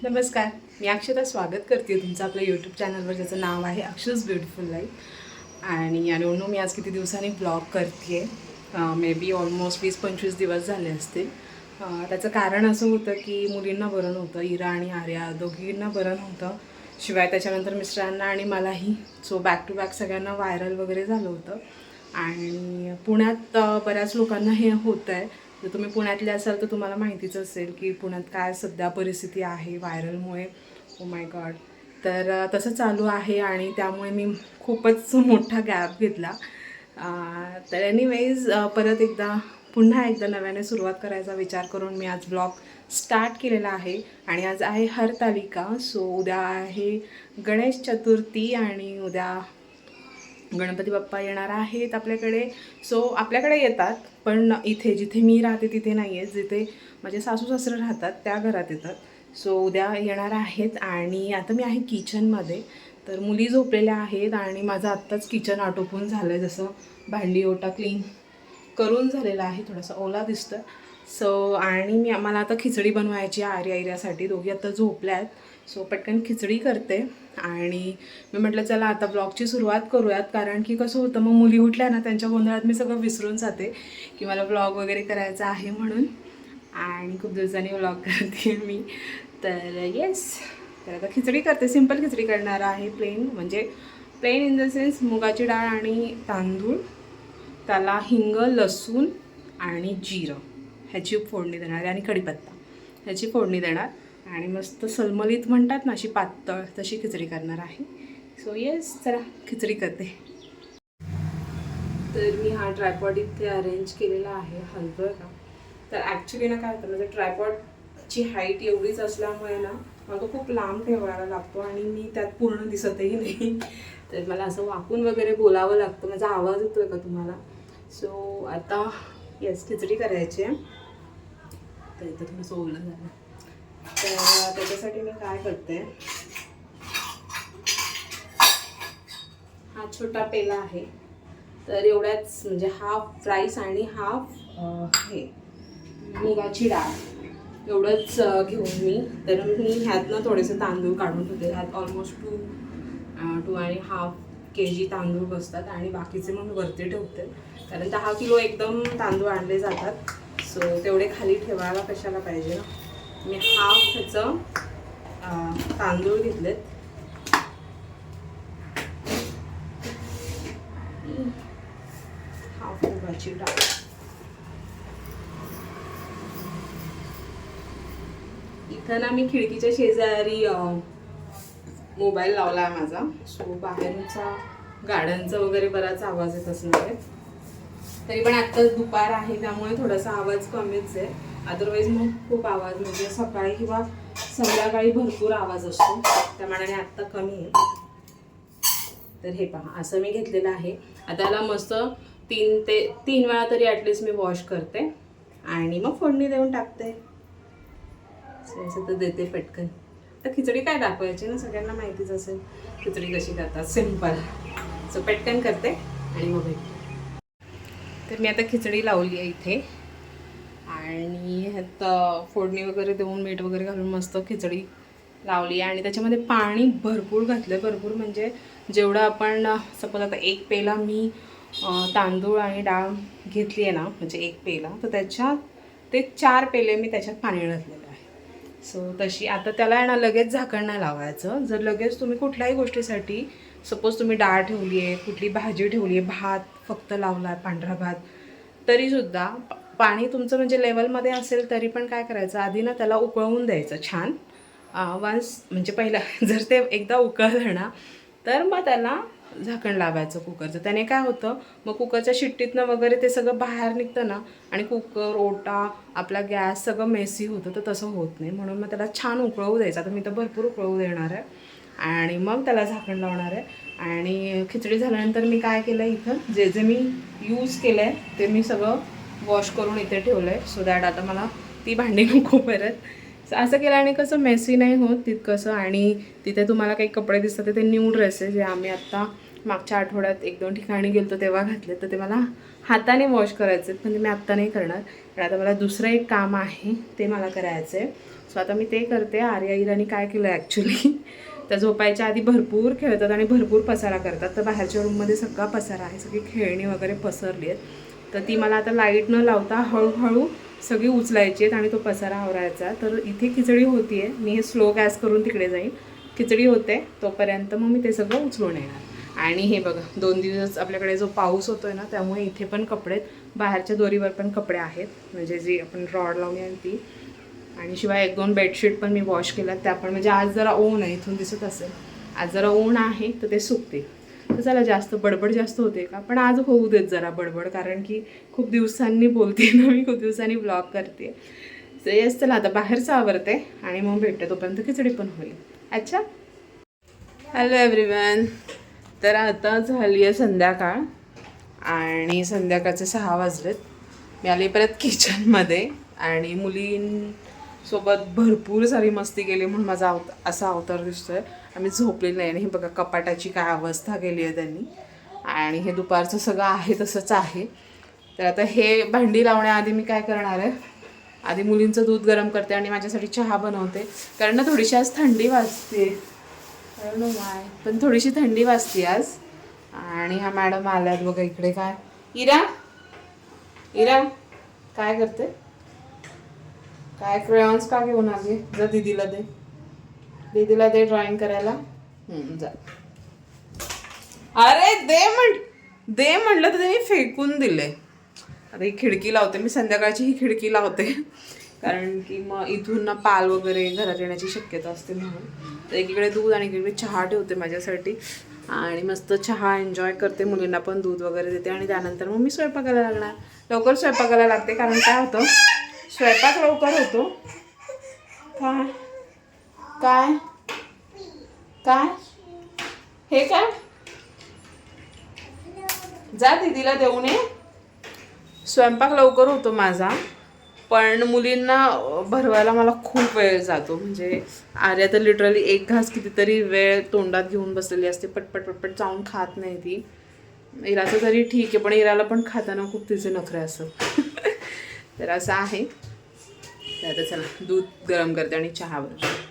नमस्कार, मी अक्षता स्वागत करते तुमचं आपल्या यूट्यूब चॅनलवर, ज्याचं नाव आहे अक्षूज ब्युटिफुल लाईफ. आणि आय डोंट नो मी आज किती दिवसांनी ब्लॉग करते आहे. मे बी ऑलमोस्ट 20-25 दिवस झाले असतील. त्याचं कारण असं होतं की मुलींना बरं नव्हतं, इरा आणि आर्या दोघींना बरं नव्हतं, शिवाय त्याच्यानंतर मिस्टरांना आणि मलाही. सो बॅक टू बॅक सगळ्यांना व्हायरल वगैरे झालं होतं. आणि पुण्यात बऱ्याच लोकांना हे होतं आहे. जर तुम्ही पुण्यातले असाल तर तुम्हाला माहितीच असेल की पुण्यात काय सध्या परिस्थिती आहे व्हायरलमुळे. Oh my God. तर तसं चालू आहे आणि त्यामुळे मी खूपच मोठा गॅप घेतला. तर एनिवेज परत एकदा पुन्हा एकदा नव्याने सुरुवात करायचा विचार करून मी आज ब्लॉग स्टार्ट केलेला आहे. आणि आज आहे हरतालिका. सो उद्या आहे गणेश चतुर्थी आणि उद्या गणपती बाप्पा येणार आहेत आपल्याकडे. सो आपल्याकडे येतात, पण इथे जिथे मी राहते तिथे नाही आहे. जिथे माझे सासू सासरे राहतात त्या घरात येतात. सो उद्या येणार आहेत. आणि आता मी आहे किचनमध्ये. तर मुली झोपलेल्या आहेत आणि माझं आत्ताच किचन आटोपून झालं आहे. जसं भांडी ओटा क्लीन करून झालेला आहे, थोडासा ओला दिसतं. सो आणि मला आता खिचडी बनवायची आहे आर्यासाठी. दोघी आता झोपल्या आहेत. सो पटकन खिचडी करते. आणि मी म्हटलं चला आता ब्लॉगची सुरुवात करूयात, कारण की कसं होतं मग मुली उठल्या ना त्यांच्या गोंधळात मी सगळं विसरून जाते की मला ब्लॉग वगैरे करायचा आहे म्हणून. आणि खूप दिवसांनी ब्लॉग करते मी. तर येस, तर आता खिचडी करते. सिंपल खिचडी करणार आहे, प्लेन म्हणजे प्लेन इन द सेन्स मुगाची डाळ आणि तांदूळ, त्याला हिंग, लसूण आणि जिरं ह्याची फोडणी देणार आहे आणि कढीपत्ता ह्याची फोडणी देणार. आणि मस्त सलमलीत म्हणतात ना, अशी पातळ तशी खिचडी करणार आहे. सो येस, चला खिचडी करते. तर मी हा ट्रायपॉड इथे अरेंज केलेला आहे, हलतोय का? तर ॲक्च्युली ना काय होतं, म्हणजे ट्रायपॉडची हाईट एवढीच असल्यामुळे ना मला तो खूप लांब ठेवायला लागतो आणि मी त्यात पूर्ण दिसतही नाही. तर मला असं वाकून वगैरे बोलावं लागतं. माझा आवाज येतोय का तुम्हाला? सो आता येस, खिचडी करायची आहे. तर इथं थोडंसं ओलं झालं. तर त्याच्यासाठी मी काय करते, हा छोटा पेला आहे. तर एवढ्याच म्हणजे हाफ राईस आणि हाफ हे मुगाची डाळ एवढंच घेऊन मी. तर मी ह्यातनं थोडेसे तांदूळ काढून ठेवते. ह्यात ऑलमोस्ट 2.5 kg तांदूळ बसतात आणि बाकीचे मग वरती ठेवते, कारण 10 किलो एकदम तांदूळ आणले जातात. सो तेवढे खाली ठेवायला कशाला पाहिजे ना. मी हाफ ह्याचं तांदूळ घेतलेत. हाफ मुगाची डाळ. इथं ना मी खिडकीच्या शेजारी मोबाईल लावला आहे माझा. सो बाहेरचा गाड्यांचा वगैरे बराच आवाज येत असणार आहे. तरी पण आत्ता दुपार आहे त्यामुळे थोडासा आवाज कमीच आहे. अदरवाईज मग खूप आवाज, म्हणजे सकाळी किंवा संध्याकाळी भरपूर आवाज असतो, त्या मानाने आत्ता कमी आहे. तर हे पहा, असं मी घेतलेलं आहे. आता याला मस्त 3 वेळा तरी ॲटलिस्ट मी वॉश करते आणि मग फोडणी देऊन टाकते. असं तर देते पटकन. तर खिचडी काय दाखवायची ना, सगळ्यांना माहितीच असेल खिचडी कशी करतात, सिंपल. सो पटकन करते आणि मग भेटते. तर मी आता खिचडी लावली आहे इथे आणि ह्यात फोडणी वगैरे देऊन मीठ वगैरे घालून मस्त खिचडी लावली आहे. आणि त्याच्यामध्ये पाणी भरपूर घातलं आहे. भरपूर म्हणजे जेवढं आपण सपोज आता 1 पेला मी तांदूळ आणि डाळ घेतली आहे ना, म्हणजे 1 पेला, तर त्याच्यात ते 4 पेले मी त्याच्यात पाणी घातलेलं आहे. सो तशी आता त्याला ना लगेच झाकण नाही लावायचं. जर लगेच तुम्ही कुठल्याही गोष्टीसाठी, सपोज तुम्ही डाळ ठेवली आहे, कुठली भाजी ठेवली आहे, भात फक्त लावला आहे, पांढरा भात, तरीसुद्धा पाणी तुमचं म्हणजे लेवलमध्ये असेल तरी पण काय करायचं, आधी ना त्याला उकळवून द्यायचं छान. वन्स म्हणजे पहिला जर ते एकदा उकळलं ना तर मग त्याला झाकण लावायचं कुकरचं. त्याने काय होतं, मग कुकरच्या शिट्टीतनं वगैरे ते सगळं बाहेर निघतं ना, आणि कुकर, ओटा, आपला गॅस सगळं मेसी होतं. तर तसं होत नाही, म्हणून मग त्याला छान उकळवू द्यायचं. आता मी तर भरपूर उकळवू देणार आहे आणि मग त्याला झाकण लावणार आहे. आणि खिचडी झाल्यानंतर मी काय केलं, इथं जे जे मी यूज केलं आहे ते मी सगळं वॉश करून इथे ठेवलं आहे. सो दॅट आता मला ती भांडी नको परत. असं केल्याने कसं मेसी नाही होत तितकंसं. आणि तिथे तुम्हाला काही कपडे दिसतात ते न्यू ड्रेस आहे, जे आम्ही आत्ता मागच्या आठवड्यात 1-2 ठिकाणी गेलो तेव्हा घातले. तर ते मला हाताने वॉश करायचे, म्हणजे मी आत्ता नाही करणार. पण आता मला दुसरं एक काम आहे ते मला करायचं आहे. सो आता मी ते करते. आर्या इराणी काय केलं ॲक्च्युली, त्या झोपायच्या आधी भरपूर खेळतात आणि भरपूर पसारा करतात. तर बाहेरच्या रूममध्ये सगळा पसारा आहे, सगळी खेळणी वगैरे पसरली आहेत. तर ती मला आता लाईट न लावता हळूहळू सगळी उचलायची आहेत आणि तो पसारा आवरायचा. तर इथे खिचडी होती आहे, मी हे स्लो गॅस करून तिकडे जाईन. खिचडी होते तोपर्यंत मग मी ते सगळं उचलून येणार. आणि हे बघा 2 दिवस आपल्याकडे जो पाऊस होतोय ना, त्यामुळे इथे पण कपडे, बाहेरच्या दोरीवर पण कपडे आहेत, म्हणजे जी आपण रॉड लावली आहे ती. आणि शिवाय 1-2 बेडशीट पण मी वॉश केल्यात, त्या पण म्हणजे आज जरा ऊन आहे, इथून दिसत असेल आज जरा ऊन आहे तर ते सुकते. तर चला जास्त बडबड जास्त होते का, पण आज होऊ देत जरा बडबड, कारण की खूप दिवसांनी बोलते ना मी, खूप दिवसांनी ब्लॉग करते. तर येस, चला आता बाहेरचं आवरते आणि मग भेटते, तोपर्यंत खिचडी पण होईल. अच्छा, हॅलो एव्हरीवन. तर आता झाली आहे संध्याकाळ आणि संध्याकाळचे 6 वाजलेत. मी आले परत किचनमध्ये आणि मुलींसोबत भरपूर सारी मस्ती केली म्हणून माझा असा अवतार दिसतोय. आम्ही झोपलेलं नाही. आणि हे बघा कपाटाची काय अवस्था केली आहे त्यांनी. आणि हे दुपारचं सगळं आहे तसंच आहे. तर आता हे भांडी लावण्याआधी मी काय करणार आहे, आधी मुलींचं दूध गरम करते आणि माझ्यासाठी चहा बनवते. कारण ना थोडीशी आज थंडी वाजते, माय पण थोडीशी थंडी वाजते आज. आणि ह्या मॅडम आल्यात बघा इकडे. काय इरा, इरा काय करते, काय क्रेयॉन्स का घेऊन आली? जा दीदीला दे, दीदीला दे ड्रॉइंग करायला. जा. अरे दे म्हटलं तर मी फेकून दिले. आता ही खिडकी लावते मी, संध्याकाळची ही खिडकी लावते कारण की मग इथून ना पाल वगैरे घरात येण्याची शक्यता असते म्हणून. तर एकीकडे दूध आणि एकीकडे चहा ठेवते माझ्यासाठी आणि मस्त चहा एन्जॉय करते. मुलींना पण दूध वगैरे देते आणि त्यानंतर मग मी स्वयंपाकाला लागणार. लवकर स्वयंपाकाला लागते कारण काय होतं, स्वयंपाक लवकर होतो. काय काय काय हे काय, जा दीदीला देऊ नये. स्वयंपाक लवकर होतो माझा, पण मुलींना भरवायला मला खूप वेळ जातो. म्हणजे आर्या तर लिटरली एक घास कितीतरी वेळ तोंडात घेऊन बसलेली असते, पटपट पटपट चावून खात नाही ती. इराचं तरी ठीक आहे, पण इराला पण खाताना खूप तिचे नखरे असत. तर असं आहे. तर आता चला दूध गरम करते आणि चहा बनवते.